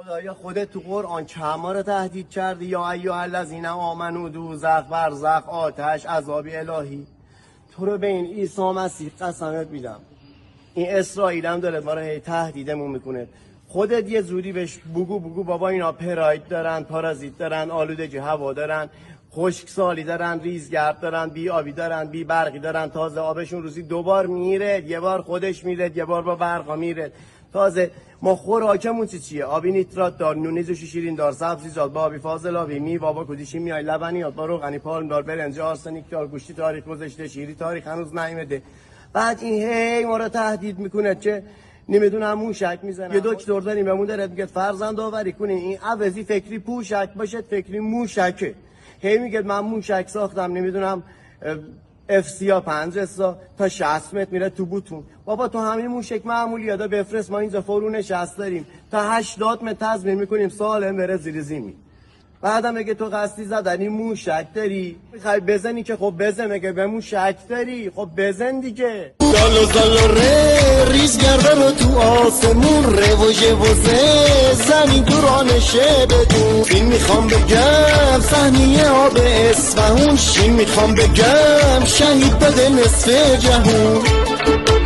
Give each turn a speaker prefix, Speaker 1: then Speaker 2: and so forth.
Speaker 1: خدایا خودت تو قرآن کما رو تهدید کردی، یا ایها الذین آمنوا دوزخ برزخ آتش عذاب الهی. تو رو به این عیسی مسیح قسمت میدم، این اسرائیل هم داره ما رو تهدیدمون میکنه. خودت یه زودی بهش بگو بابا اینا پراید دارن، پارازیت دارن، آلودگی هوا دارن، خشکسالی دارن، ریزگرد دارن، بی آبی دارن، بی برقی دارن، تازه آبشون روزی 2 بار میره، یه بار خودش میره، یه بار با برقا میره. تازه ما خوراکمون چیه؟ آبی نیترات دار، نونیزوش شیرین دار، سبزیجات با آبی فاضلابی، میوه با کدیشی میای، لبنیات با روغنی، پالم دار، برنج، آرسنیک دار، گوشتی تاریخ گذشته، شیری تاریخ هنوز نیومده. بعد این هی ما رو تهدید میکنه که نمیدونم موشک میزنه. یه دکتر داریم بهمون داره میگه فرزند آوری کنین، این عوضی فکری پوشک باشه، فکری موشکه. هی میگه من موشک ساختم نمیدونم افسیا 50 تا 60 متر میره تو بوتون. بابا تو همین موشک معمولی یادا بفرست، ما اینجا فرو نشست داریم تا 80 متر تضمین میکنیم سالم بره زیر زمین. بعدم میگه تو قصدی زدنی موشک داری، میخوای بزنی که خب بزن، میگه به موشک داری خب بزن دیگه.
Speaker 2: زالو ریز گرده رو تو آسمون روژه وزه زمین دورانشه بدون. این میخوام بگم سهمیه آب اصفهون، شین میخوام بگم شهید بده نصف جهون.